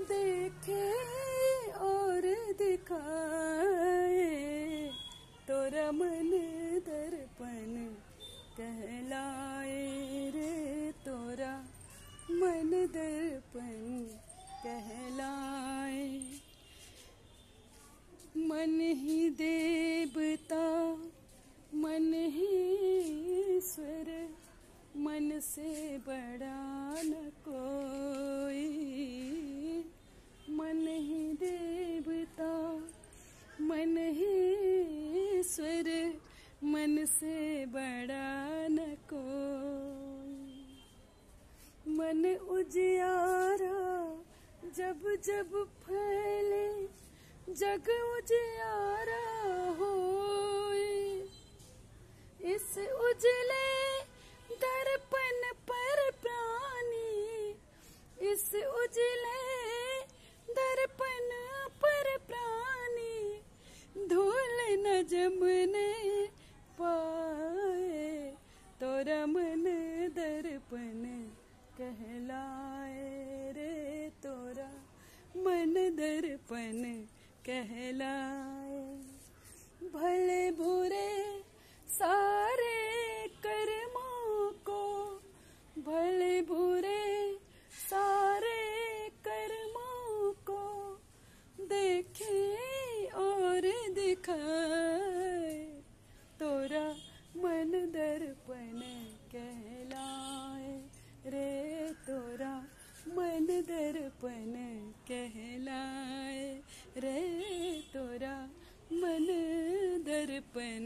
देखे और दिखाए, तोरा मन दर्पण कहलाए रे, तोरा मन दर्पण कहलाए। मन ही देवता मन ही ईश्वर, मन से बड़ा न कोई। मन ही देवता मन ही ईश्वर, मन से बड़ा न कोई। मन उजियारा जब जब फैले, जग उजियारा होए। इस उजले दर्पण पर प्राणी, इस उजले दर्पण पर प्राणी, धूल न जमने पाए, तोरा मन दर्पण कहलाए रे, तोरा मन दर्पण कहलाए। भले बुरे सारे कर्मों को, भले बुरे सारे कर्मों को, देखे और दिखाए, तोरा मन दर्पण कहलाए रे, तोरा मन दर्पण कहलाए रे, तोरा मन दर्पण